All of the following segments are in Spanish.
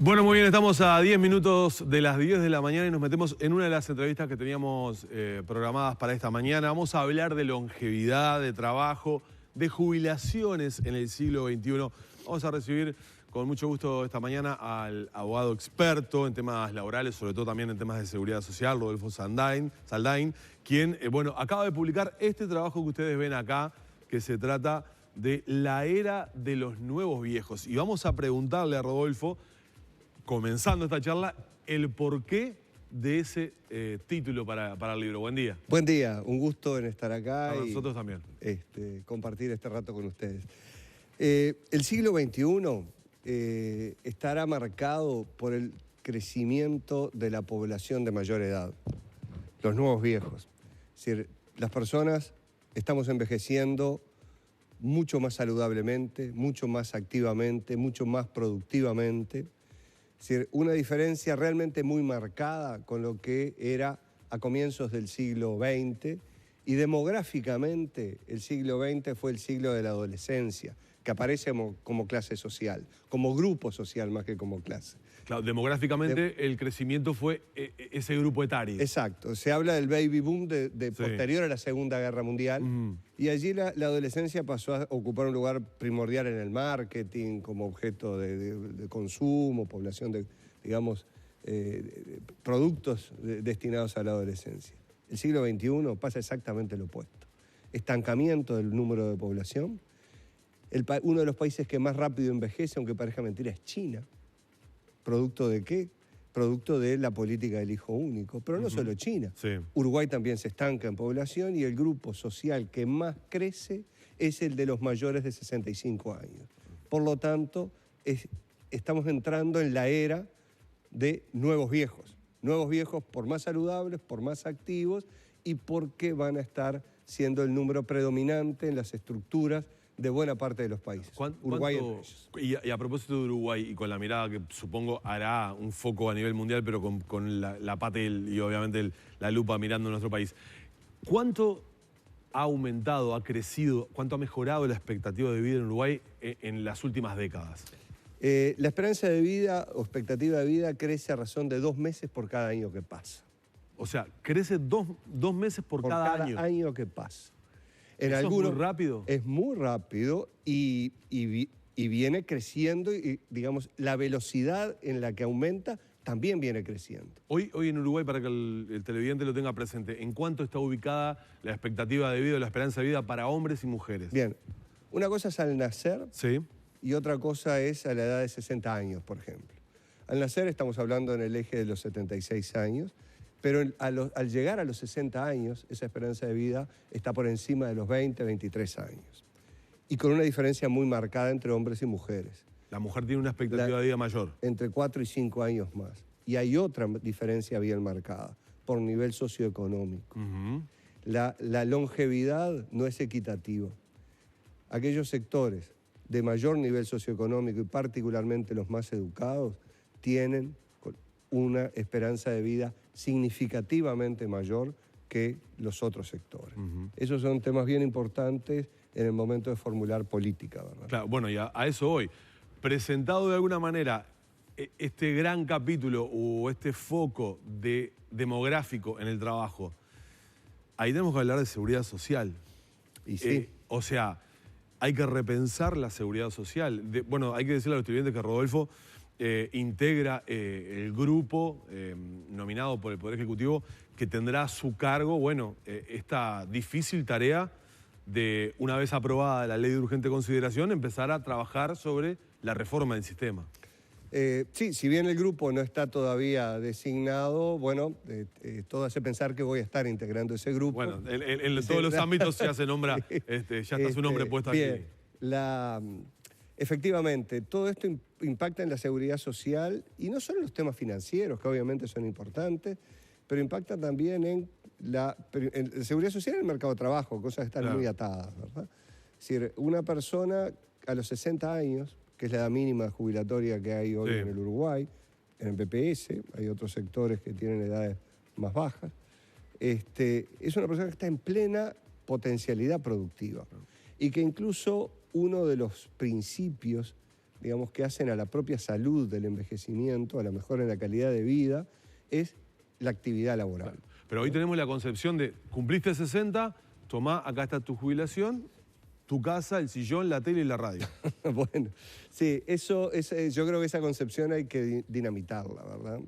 Bueno, muy bien, estamos a 10 minutos de las 10 de la mañana y nos metemos en una de las entrevistas que teníamos programadas para esta mañana. Vamos a hablar de longevidad, de trabajo, de jubilaciones en el siglo XXI. Vamos a recibir con mucho gusto esta mañana al abogado experto en temas laborales, sobre todo también en temas de seguridad social, Rodolfo Saldain, quien, acaba de publicar este trabajo que ustedes ven acá, que se trata de la era de los nuevos viejos. Y vamos a preguntarle a Rodolfo, comenzando esta charla, el porqué de ese título para el libro. Buen día. Buen día, un gusto en estar acá. A nosotros también. Compartir este rato con ustedes. El siglo XXI estará marcado por el crecimiento de la población de mayor edad, los nuevos viejos. Es decir, las personas estamos envejeciendo mucho más saludablemente, mucho más activamente, mucho más productivamente. Es decir, una diferencia realmente muy marcada con lo que era a comienzos del siglo XX, y demográficamente el siglo XX fue el siglo de la adolescencia, que aparece como clase social, como grupo social más que como clase. Claro, demográficamente el crecimiento fue ese grupo etario. Exacto, se habla del baby boom posterior a la Segunda Guerra Mundial, y allí la adolescencia pasó a ocupar un lugar primordial en el marketing, como objeto de consumo, población de, digamos, productos destinados a la adolescencia. El siglo XXI pasa exactamente lo opuesto. Estancamiento del número de población. Uno de los países que más rápido envejece, aunque parezca mentira, es China. ¿Producto de qué? Producto de la política del hijo único. Pero no solo China. Sí. Uruguay también se estanca en población, y el grupo social que más crece es el de los mayores de 65 años. Por lo tanto, estamos entrando en la era de nuevos viejos. Nuevos viejos por más saludables, por más activos, y porque van a estar siendo el número predominante en las estructuras de buena parte de los países. Uruguay entre ellos. Y a propósito de Uruguay, y con la mirada que supongo hará un foco a nivel mundial, pero con la pata y obviamente la lupa mirando a nuestro país, ¿cuánto ha aumentado, ha crecido, cuánto ha mejorado la expectativa de vida en Uruguay en las últimas décadas? La esperanza de vida o expectativa de vida crece a razón de 2 meses por cada año que pasa. O sea, crece dos meses por cada año. Año que pasa. ¿Eso es muy rápido? Es muy rápido y viene creciendo, y digamos, la velocidad en la que aumenta también viene creciendo. Hoy en Uruguay, para que el televidente lo tenga presente, ¿en cuánto está ubicada la expectativa de vida o la esperanza de vida para hombres y mujeres? Bien, una cosa es al nacer. Sí. Y otra cosa es a la edad de 60 años, por ejemplo. Al nacer estamos hablando en el eje de los 76 años, pero al llegar a los 60 años, esa esperanza de vida está por encima de los 20, 23 años. Y con una diferencia muy marcada entre hombres y mujeres. La mujer tiene una expectativa de vida mayor. Entre 4 y 5 años más. Y hay otra diferencia bien marcada, por nivel socioeconómico. La longevidad no es equitativa. Aquellos sectores de mayor nivel socioeconómico, y particularmente los más educados, tienen una esperanza de vida significativamente mayor que los otros sectores. Esos son temas bien importantes en el momento de formular política, ¿verdad? Claro, bueno, y a eso voy. Presentado de alguna manera este gran capítulo o este foco demográfico en el trabajo, ahí tenemos que hablar de seguridad social. Y sí. O sea, hay que repensar la seguridad social. Hay que decirle a los estudiantes que Rodolfo integra el grupo nominado por el Poder Ejecutivo, que tendrá a su cargo, esta difícil tarea de, una vez aprobada la ley de urgente consideración, empezar a trabajar sobre la reforma del sistema. Sí, si bien el grupo no está todavía designado, todo hace pensar que voy a estar integrando ese grupo. Bueno, en todos los ámbitos ya se nombra, ya está su nombre puesto bien, aquí. Efectivamente, todo esto impacta en la seguridad social, y no solo en los temas financieros, que obviamente son importantes, pero impacta también en la seguridad social y en el mercado de trabajo, cosas que están muy atadas, ¿verdad? Es decir, una persona a los 60 años, que es la edad mínima jubilatoria que hay hoy en el Uruguay, en el BPS, hay otros sectores que tienen edades más bajas, es una persona que está en plena potencialidad productiva, y que incluso uno de los principios digamos, que hacen a la propia salud del envejecimiento, a la mejora en la calidad de vida, es la actividad laboral. Pero hoy tenemos la concepción de, cumpliste 60, tomá, acá está tu jubilación, tu casa, el sillón, la tele y la radio. Bueno, sí, yo creo que esa concepción hay que dinamitarla, ¿verdad?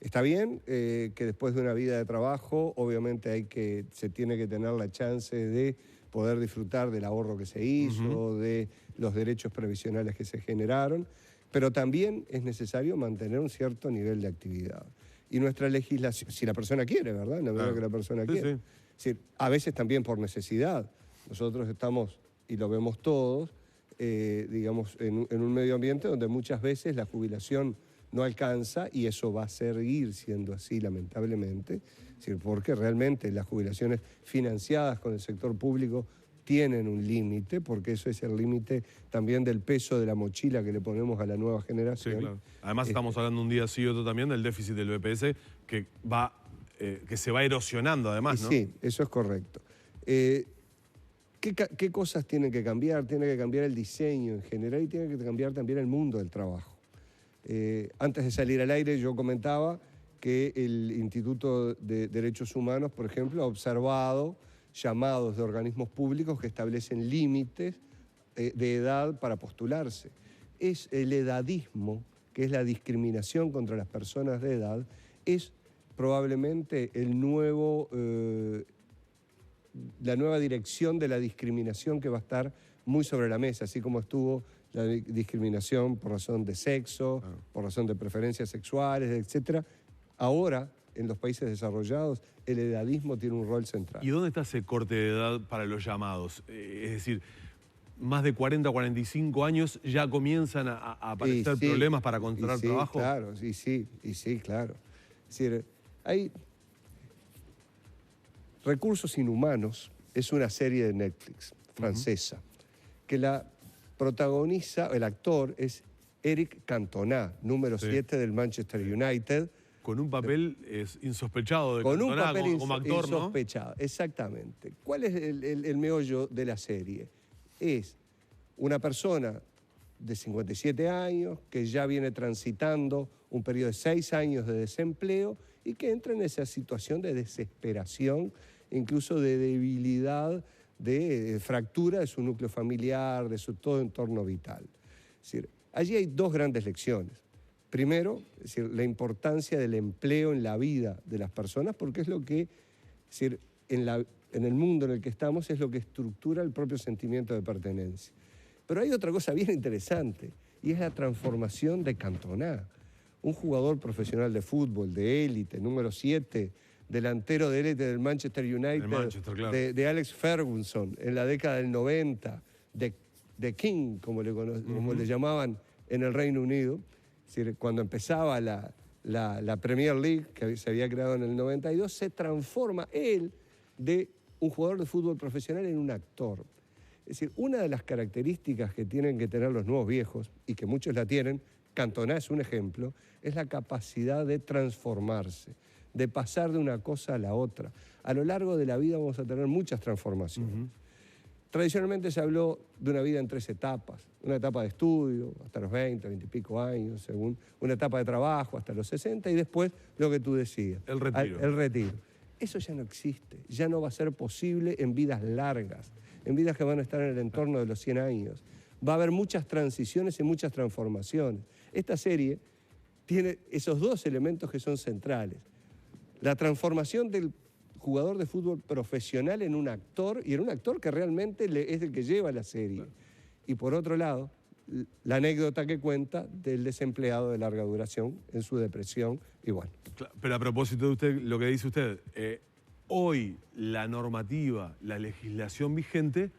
Está bien que después de una vida de trabajo, obviamente se tiene que tener la chance de poder disfrutar del ahorro que se hizo, de los derechos previsionales que se generaron, pero también es necesario mantener un cierto nivel de actividad. Y nuestra legislación, si la persona quiere, ¿verdad? En la medida que la persona quiere. Sí. Es decir, a veces también por necesidad. Nosotros estamos, y lo vemos todos, digamos, en un medio ambiente donde muchas veces la jubilación no alcanza, y eso va a seguir siendo así, lamentablemente, es decir, porque realmente las jubilaciones financiadas con el sector público tienen un límite, porque eso es el límite también del peso de la mochila que le ponemos a la nueva generación. Sí, claro. Además estamos hablando un día sí y otro también del déficit del BPS que se va erosionando además, ¿no? Sí, eso es correcto. ¿Qué cosas tienen que cambiar? Tiene que cambiar el diseño en general y tiene que cambiar también el mundo del trabajo. Antes de salir al aire yo comentaba que el Instituto de Derechos Humanos, por ejemplo, ha observado llamados de organismos públicos que establecen límites de edad para postularse. Es el edadismo, que es la discriminación contra las personas de edad, es probablemente la nueva dirección de la discriminación que va a estar muy sobre la mesa, así como estuvo la discriminación por razón de sexo, por razón de preferencias sexuales, etc. Ahora, en los países desarrollados, el edadismo tiene un rol central. ¿Y dónde está ese corte de edad para los llamados? Es decir, más de 40, 45 años ya comienzan a aparecer problemas para encontrar trabajo. Claro, sí, claro. Es decir, hay Recursos Inhumanos, es una serie de Netflix francesa, que la protagoniza, el actor es Eric Cantona, número 7 del Manchester United. Con un papel insospechado de con Cantona, un papel como actor, insospechado, ¿no? Exactamente. ¿Cuál es el meollo de la serie? Es una persona de 57 años que ya viene transitando un periodo de 6 años de desempleo y que entra en esa situación de desesperación, incluso de debilidad, de fractura de su núcleo familiar, de su todo entorno vital. Es decir, allí hay dos grandes lecciones. Primero, es decir, la importancia del empleo en la vida de las personas, porque es lo que, es decir, en el mundo en el que estamos, es lo que estructura el propio sentimiento de pertenencia. Pero hay otra cosa bien interesante, y es la transformación de Cantona, un jugador profesional de fútbol, de élite, número 7, delantero de élite del Manchester United, claro. de Alex Ferguson, en la década del 90, de King, como le llamaban en el Reino Unido. Es decir, cuando empezaba la Premier League, que se había creado en el 92, se transforma él de un jugador de fútbol profesional en un actor. Es decir, una de las características que tienen que tener los nuevos viejos, y que muchos la tienen, Cantona es un ejemplo, es la capacidad de transformarse, de pasar de una cosa a la otra. A lo largo de la vida vamos a tener muchas transformaciones. Tradicionalmente se habló de una vida en 3 etapas. Una etapa de estudio, hasta los 20, 20 y pico años, según una etapa de trabajo, hasta los 60, y después lo que tú decías. El retiro. El retiro. Eso ya no existe, ya no va a ser posible en vidas largas, en vidas que van a estar en el entorno de los 100 años. Va a haber muchas transiciones y muchas transformaciones. Esta serie tiene esos dos elementos que son centrales. La transformación del jugador de fútbol profesional en un actor, y en un actor que realmente es el que lleva la serie. Claro. Y por otro lado, la anécdota que cuenta del desempleado de larga duración en su depresión, y bueno. Pero a propósito de usted, lo que dice usted, hoy la normativa, la legislación vigente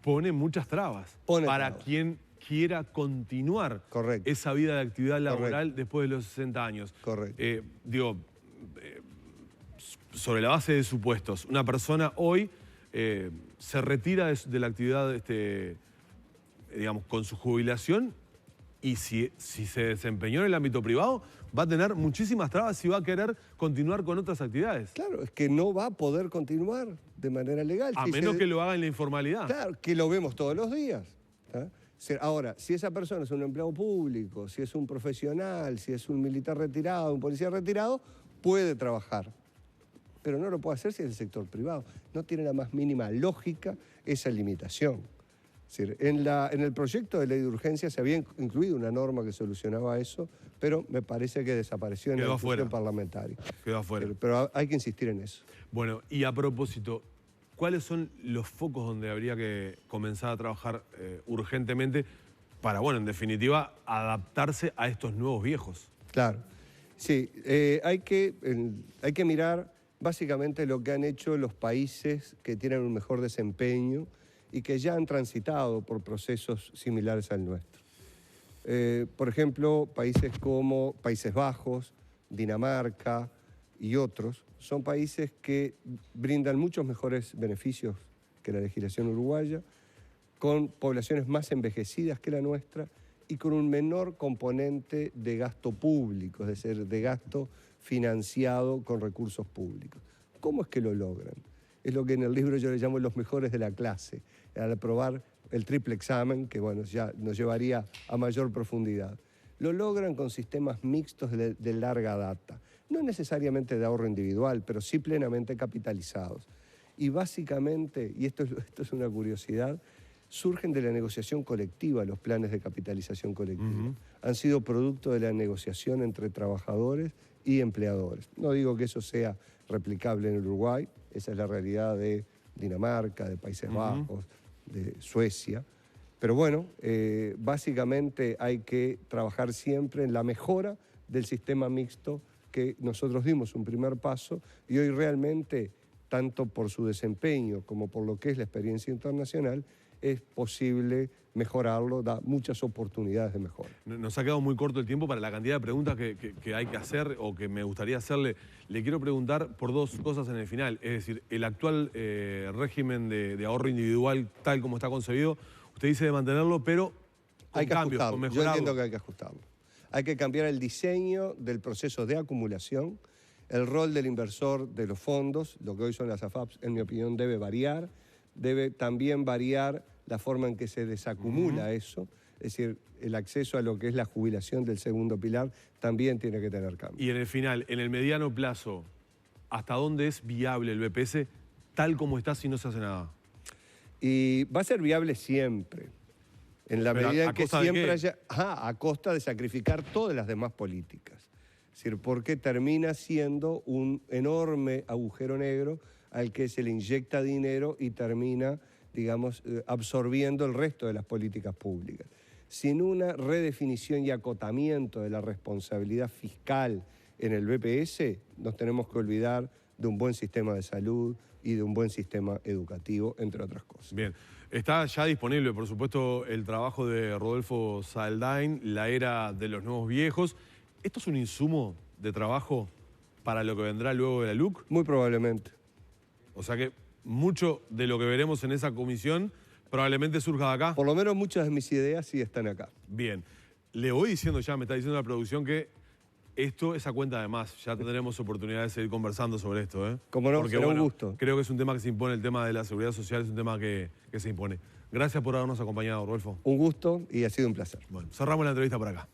pone muchas trabas para quien quiera continuar esa vida de actividad laboral después de los 60 años. Correcto. Sobre la base de supuestos, una persona hoy se retira de la actividad, digamos, con su jubilación, y si se desempeñó en el ámbito privado, va a tener muchísimas trabas y va a querer continuar con otras actividades. Claro, es que no va a poder continuar de manera legal. A menos que lo haga en la informalidad. Claro, que lo vemos todos los días. Ahora, si esa persona es un empleado público, si es un profesional, si es un militar retirado, un policía retirado, puede trabajar. Pero no lo puede hacer si es el sector privado. No tiene la más mínima lógica esa limitación. Es decir, en el proyecto de ley de urgencia se había incluido una norma que solucionaba eso, pero me parece que desapareció en la discusión parlamentaria. Quedó afuera. Pero hay que insistir en eso. Bueno, y a propósito, ¿cuáles son los focos donde habría que comenzar a trabajar urgentemente para, bueno, en definitiva, adaptarse a estos nuevos viejos? Claro. Sí, hay que mirar básicamente lo que han hecho los países que tienen un mejor desempeño y que ya han transitado por procesos similares al nuestro. Por ejemplo, países como Países Bajos, Dinamarca y otros, son países que brindan muchos mejores beneficios que la legislación uruguaya, con poblaciones más envejecidas que la nuestra y con un menor componente de gasto público, es decir, de gasto financiado con recursos públicos. ¿Cómo es que lo logran? Es lo que en el libro yo le llamo los mejores de la clase, al aprobar el triple examen, que bueno, ya nos llevaría a mayor profundidad. Lo logran con sistemas mixtos de larga data, no necesariamente de ahorro individual, pero sí plenamente capitalizados. Y básicamente, y esto es una curiosidad, surgen de la negociación colectiva los planes de capitalización colectiva. Han sido producto de la negociación entre trabajadores y empleadores. No digo que eso sea replicable en Uruguay, esa es la realidad de Dinamarca, de Países Bajos, de Suecia. Pero bueno, básicamente hay que trabajar siempre en la mejora del sistema mixto que nosotros dimos un primer paso y hoy realmente, tanto por su desempeño como por lo que es la experiencia internacional, es posible mejorarlo, da muchas oportunidades de mejora. Nos ha quedado muy corto el tiempo para la cantidad de preguntas que hay que hacer o que me gustaría hacerle. Le quiero preguntar por dos cosas en el final. Es decir, el actual régimen de ahorro individual, tal como está concebido, usted dice de mantenerlo, pero hay que cambios, ajustarlo. con mejorarlo. Yo entiendo que hay que ajustarlo. Hay que cambiar el diseño del proceso de acumulación, el rol del inversor de los fondos, lo que hoy son las AFAPs, en mi opinión, debe variar. Debe también variar la forma en que se desacumula eso, es decir, el acceso a lo que es la jubilación del segundo pilar también tiene que tener cambio. Y en el final, en el mediano plazo, ¿hasta dónde es viable el BPS tal como está si no se hace nada? Y va a ser viable siempre, en la medida en que siempre haya... a costa de sacrificar todas las demás políticas. Es decir, porque termina siendo un enorme agujero negro al que se le inyecta dinero y termina, digamos, absorbiendo el resto de las políticas públicas. Sin una redefinición y acotamiento de la responsabilidad fiscal en el BPS, nos tenemos que olvidar de un buen sistema de salud y de un buen sistema educativo, entre otras cosas. Bien, está ya disponible, por supuesto, el trabajo de Rodolfo Saldain, La era de los nuevos viejos. ¿Esto es un insumo de trabajo para lo que vendrá luego de la LUC? Muy probablemente. O sea que mucho de lo que veremos en esa comisión probablemente surja de acá. Por lo menos muchas de mis ideas sí están acá. Bien. Le voy diciendo ya, me está diciendo la producción que esto es a cuenta de más. Ya tendremos oportunidad de seguir conversando sobre esto, ¿eh? Como no, porque será bueno, un gusto. Creo que es un tema que se impone, el tema de la seguridad social es un tema que se impone. Gracias por habernos acompañado, Rodolfo. Un gusto y ha sido un placer. Bueno, cerramos la entrevista por acá.